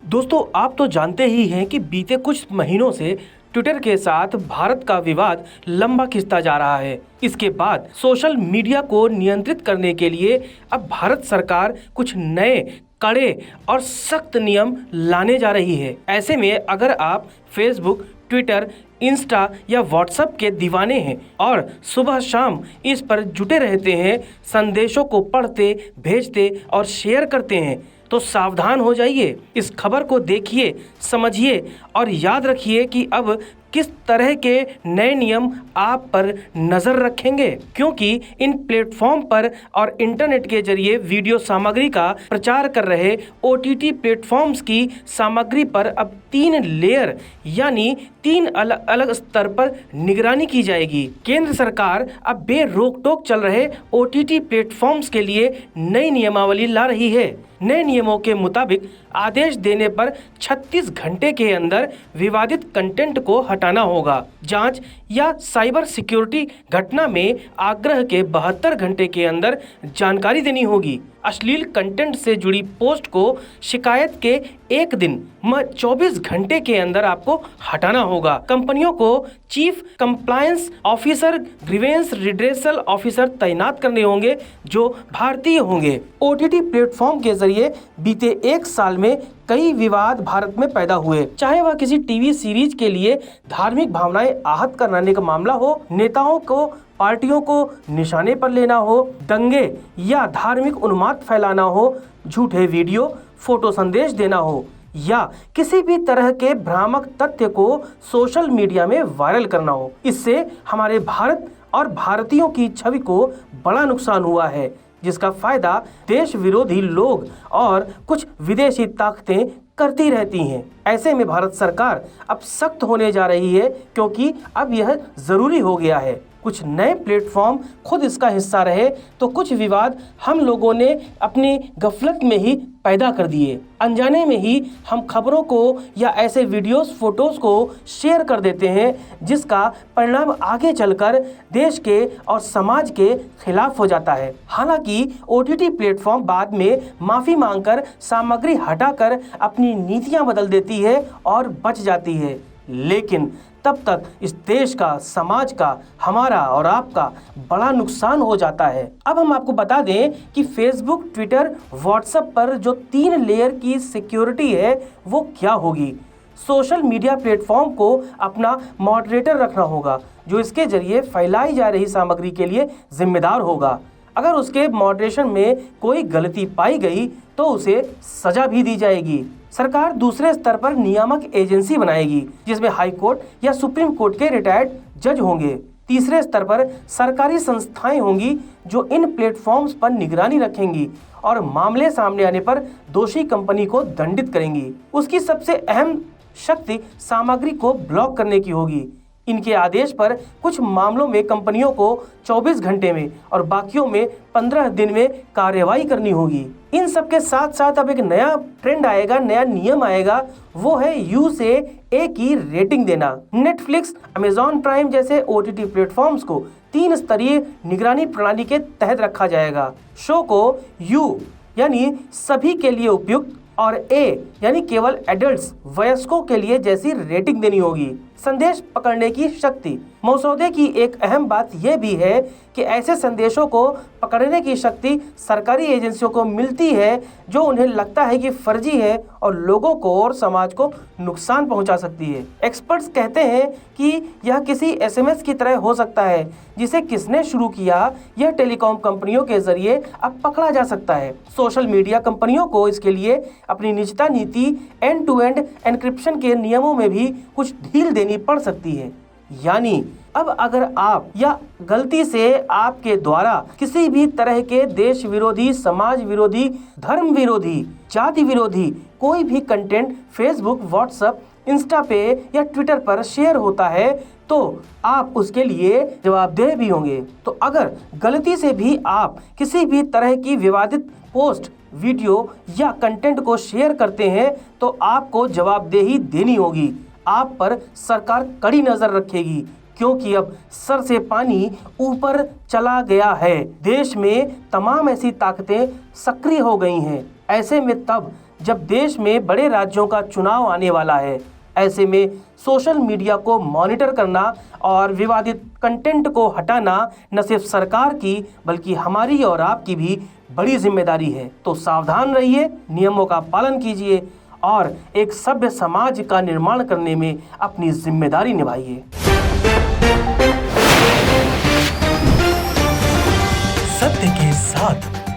दोस्तों, आप तो जानते ही हैं कि बीते कुछ महीनों से ट्विटर के साथ भारत का विवाद लंबा खिंचता जा रहा है। इसके बाद सोशल मीडिया को नियंत्रित करने के लिए अब भारत सरकार कुछ नए कड़े और सख्त नियम लाने जा रही है। ऐसे में अगर आप फेसबुक, ट्विटर, इंस्टा या व्हाट्सएप के दीवाने हैं और सुबह शाम इस पर जुटे रहते हैं, संदेशों को पढ़ते, भेजते और शेयर करते हैं, तो सावधान हो जाइए। इस खबर को देखिए, समझिए और याद रखिए कि अब किस तरह के नए नियम आप पर नज़र रखेंगे, क्योंकि इन प्लेटफॉर्म पर और इंटरनेट के जरिए वीडियो सामग्री का प्रचार कर रहे OTT प्लेटफॉर्म्स की सामग्री पर अब 3 लेयर यानी 3 अलग अलग स्तर पर निगरानी की जाएगी। केंद्र सरकार अब बेरोक टोक चल रहे OTT प्लेटफॉर्म्स के लिए नई नियमावली ला रही है। नए नियमों के मुताबिक आदेश देने पर 36 घंटे के अंदर विवादित कंटेंट को हटाना होगा। जांच या साइबर सिक्योरिटी घटना में आग्रह के 72 घंटे के अंदर जानकारी देनी होगी। अश्लील कंटेंट से जुड़ी पोस्ट को शिकायत के एक दिन 24 घंटे के अंदर आपको हटाना होगा। कंपनियों को chief compliance officer, grievance redressal officer तैनात करने होंगे जो भारतीय होंगे। OTT प्लेटफॉर्म के जरिए बीते 1 साल में कई विवाद भारत में पैदा हुए, चाहे वह किसी टीवी सीरीज के लिए धार्मिक भावनाएं आहत करने का मामला हो, नेताओं को पार्टियों को निशाने पर लेना हो, दंगे या धार्मिक उन्माद फैलाना हो, झूठे वीडियो, फोटो संदेश देना हो या किसी भी तरह के भ्रामक तथ्य को सोशल मीडिया में वायरल करना हो। इससे हमारे भारत और भारतीयों की छवि को बड़ा नुकसान हुआ है, जिसका फायदा देश विरोधी लोग और कुछ विदेशी ताकतें करती रहती हैं। ऐसे में भारत सरकार अब सख्त होने जा रही है, क्योंकि अब यह जरूरी हो गया है। कुछ नए प्लेटफॉर्म खुद इसका हिस्सा रहे तो कुछ विवाद हम लोगों ने अपनी गफलत में ही पैदा कर दिए। अनजाने में ही हम खबरों को या ऐसे वीडियोस, फोटोज को शेयर कर देते हैं, जिसका परिणाम आगे चलकर देश के और समाज के खिलाफ हो जाता है। हालांकि OTT प्लेटफॉर्म बाद में माफी मांगकर सामग्री हटाकर अपनी नीतियां बदल देती है और बच जाती है, लेकिन तब तक इस देश का, समाज का, हमारा और आपका बड़ा नुकसान हो जाता है। अब हम आपको बता दें कि फेसबुक, ट्विटर, व्हाट्सएप पर जो 3 लेयर की सिक्योरिटी है वो क्या होगी। सोशल मीडिया प्लेटफॉर्म को अपना मॉडरेटर रखना होगा, जो इसके जरिए फैलाई जा रही सामग्री के लिए जिम्मेदार होगा। अगर उसके मॉडरेशन में कोई गलती पाई गई तो उसे सजा भी दी जाएगी। सरकार दूसरे स्तर पर नियामक एजेंसी बनाएगी, जिसमें हाई कोर्ट या सुप्रीम कोर्ट के रिटायर्ड जज होंगे। तीसरे स्तर पर सरकारी संस्थाएं होंगी जो इन प्लेटफॉर्म्स पर निगरानी रखेंगी और मामले सामने आने पर दोषी कंपनी को दंडित करेंगी। उसकी सबसे अहम शक्ति सामग्री को ब्लॉक करने की होगी। इनके आदेश पर कुछ मामलों में कंपनियों को 24 घंटे में और बाकियों में 15 दिन में कार्रवाई करनी होगी। इन सब के साथ साथ अब एक नया ट्रेंड आएगा, नया नियम आएगा, वो है U से A की रेटिंग देना। नेटफ्लिक्स, अमेजॉन प्राइम जैसे OTT प्लेटफॉर्म्स को 3 स्तरीय निगरानी प्रणाली के तहत रखा जाएगा। शो को U यानी सभी के लिए उपयुक्त और A यानी केवल एडल्ट्स, वयस्कों के लिए जैसी रेटिंग देनी होगी। संदेश पकड़ने की शक्ति। मसौदे की एक अहम बात यह भी है कि ऐसे संदेशों को पकड़ने की शक्ति सरकारी एजेंसियों को मिलती है जो उन्हें लगता है कि फर्जी है और लोगों को और समाज को नुकसान पहुंचा सकती है। एक्सपर्ट्स कहते हैं कि यह किसी SMS की तरह हो सकता है, जिसे किसने शुरू किया यह टेलीकॉम कंपनियों के जरिए अब पकड़ा जा सकता है। सोशल मीडिया कंपनियों को इसके लिए अपनी निजता नीति, एंड टू एंड एन्क्रिप्शन के नियमों में भी कुछ ढील देनी पड़ सकती है। यानी अब अगर आप या गलती से आपके द्वारा किसी भी तरह के देश विरोधी, समाज विरोधी, धर्म विरोधी, जाति विरोधी कोई भी कंटेंट फेसबुक, व्हाट्सएप, इंस्टा पे या ट्विटर पर शेयर होता है तो आप उसके लिए जवाबदेह भी होंगे। तो अगर गलती से भी आप किसी भी तरह की विवादित पोस्ट, वीडियो या कंटेंट को शेयर करते हैं तो आपको जवाबदेही देनी होगी। आप पर सरकार कड़ी नजर रखेगी, क्योंकि अब सर से पानी ऊपर चला गया है। देश में तमाम ऐसी ताकतें सक्रिय हो गई हैं। ऐसे में तब जब देश में बड़े राज्यों का चुनाव आने वाला है, ऐसे में सोशल मीडिया को मॉनिटर करना और विवादित कंटेंट को हटाना न सिर्फ सरकार की बल्कि हमारी और आपकी भी बड़ी जिम्मेदारी है। तो सावधान रहिए, नियमों का पालन कीजिए और एक सभ्य समाज का निर्माण करने में अपनी जिम्मेदारी निभाइए। सत्य के साथ